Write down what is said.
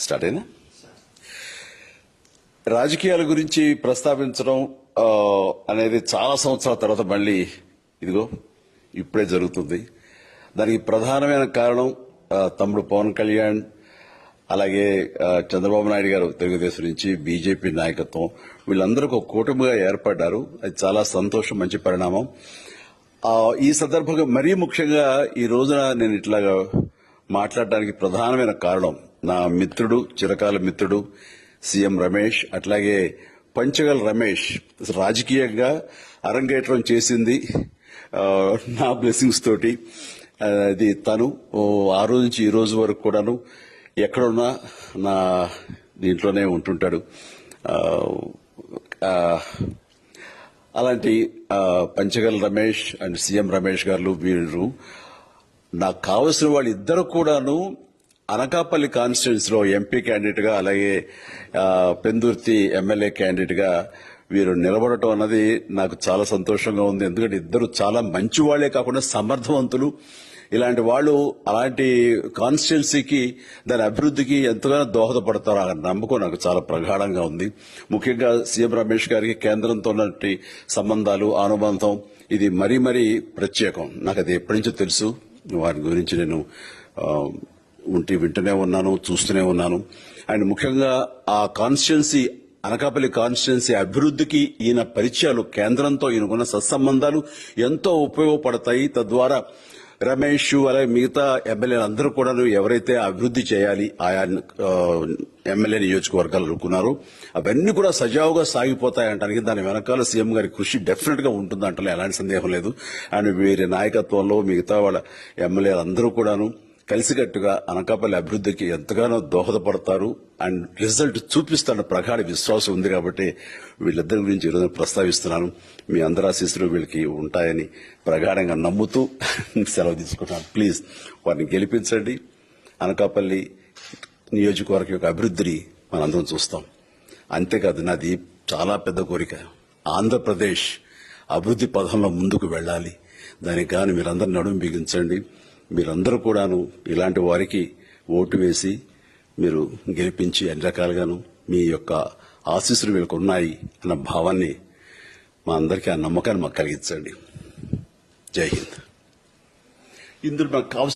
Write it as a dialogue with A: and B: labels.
A: Start అయినా రాజకీయాల గురించి ప్రస్తావించడం అనేది చాలా సంవత్సరాల తర్వాత మళ్ళీ ఇదిగో ఇప్పుడే జరుగుతుంది. దానికి ప్రధానమైన కారణం తమ్ముడు పవన్ కళ్యాణ్, అలాగే చంద్రబాబు నాయుడు గారు తెలుగుదేశం నుంచి, బీజేపీ నాయకత్వం వీళ్ళందరూ ఒక కూటమిగా ఏర్పడ్డారు. అది చాలా సంతోషం, మంచి పరిణామం. ఈ సందర్భంగా మరీ ముఖ్యంగా ఈ రోజున నేను ఇట్లాగా మాట్లాడడానికి ప్రధానమైన కారణం నా మిత్రుడు, చిరకాల మిత్రుడు సీఎం రమేష్, అట్లాగే పంచగల్ రమేష్ రాజకీయంగా అరంగేట్రం చేసింది నా బ్లెస్సింగ్స్ తోటి. అది తను ఆ రోజు నుంచి ఈ రోజు వరకు కూడాను ఎక్కడున్నా నా దీంట్లోనే ఉంటుంటాడు. అలాంటి పంచగల్ రమేష్ అండ్ సీఎం రమేష్ గారు వీరు నాకు కావలసిన వాళ్ళు ఇద్దరు కూడాను అనకాపల్లి కాన్స్టిట్యున్సీ లో ఎంపీ క్యాండిడేట్ గా, అలాగే పెందుర్తి ఎమ్మెల్యే క్యాండిడేట్ గా వీరు నిలబడటం అన్నది నాకు చాలా సంతోషంగా ఉంది. ఎందుకంటే ఇద్దరు చాలా మంచి వాళ్లే కాకుండా సమర్థవంతులు. ఇలాంటి వాళ్ళు అలాంటి కాన్స్టిట్యున్సీకి, దాని అభివృద్ధికి ఎంతగానో దోహదపడతారు అన్న నమ్మకం నాకు చాలా ప్రగాఢంగా ఉంది. ముఖ్యంగా సీఎం రమేష్ గారికి కేంద్రంతో ఉన్నటువంటి సంబంధాలు, అనుబంధం ఇది మరీ మరీ ప్రత్యేకం. నాకు అది ఎప్పటి నుంచో తెలుసు. వారి గురించి నేను వింటూనే ఉన్నాను, చూస్తూనే ఉన్నాను. అండ్ ముఖ్యంగా ఆ కాన్స్టిట్యున్సీ, అనకాపల్లి కాన్స్టిట్యున్సీ అభివృద్ధికి ఈయన పరిచయాలు, కేంద్రంతో ఈయనకున్న సత్సంబంధాలు ఎంతో ఉపయోగపడతాయి. తద్వారా రమేష్ అలాగే మిగతా ఎమ్మెల్యేలు అందరూ కూడా ఎవరైతే అభివృద్ధి చేయాలి ఆయా ఎమ్మెల్యే నియోజకవర్గాలు అనుకున్నారో అవన్నీ కూడా సజావుగా సాగిపోతాయంటానికి దాని వెనకాల సీఎం గారి కృషి డెఫినెట్ గా ఉంటుందంటే ఎలాంటి సందేహం లేదు. అండ్ వీరి నాయకత్వంలో మిగతా వాళ్ళ ఎమ్మెల్యేలు అందరూ కూడాను కలిసికట్టుగా అనకాపల్లి అభివృద్ధికి ఎంతగానో దోహదపడతారు అండ్ రిజల్ట్ చూపిస్తారన్న ప్రగాఢ విశ్వాసం ఉంది. కాబట్టి వీళ్ళిద్దరి గురించి ఈరోజు ప్రస్తావిస్తున్నాను. మీ అందరి ఆశీస్సులు వీళ్ళకి ఉంటాయని ప్రగాఢంగా నమ్ముతూ సెలవు తీసుకుంటాను. ప్లీజ్ వారిని గెలిపించండి. అనకాపల్లి నియోజకవర్గం యొక్క అభివృద్ధిని మనందరం చూస్తాం. అంతేకాదు, నాది చాలా పెద్ద కోరిక, ఆంధ్రప్రదేశ్ అభివృద్ధి పథంలో ముందుకు వెళ్లాలి. దానికి కానీ మీరందరూ నడుము బిగించండి. మీరందరూ కూడాను ఇలాంటి వారికి ఓటు వేసి మీరు గెలిపించి అన్ని రకాలుగాను మీ యొక్క ఆశీస్సులు వీళ్ళకు ఉన్నాయి అన్న భావాన్ని మా అందరికీ, ఆ నమ్మకాన్ని మాకు కలిగించండి. జై హింద్. ఇందులో మాకు కావాల్సిన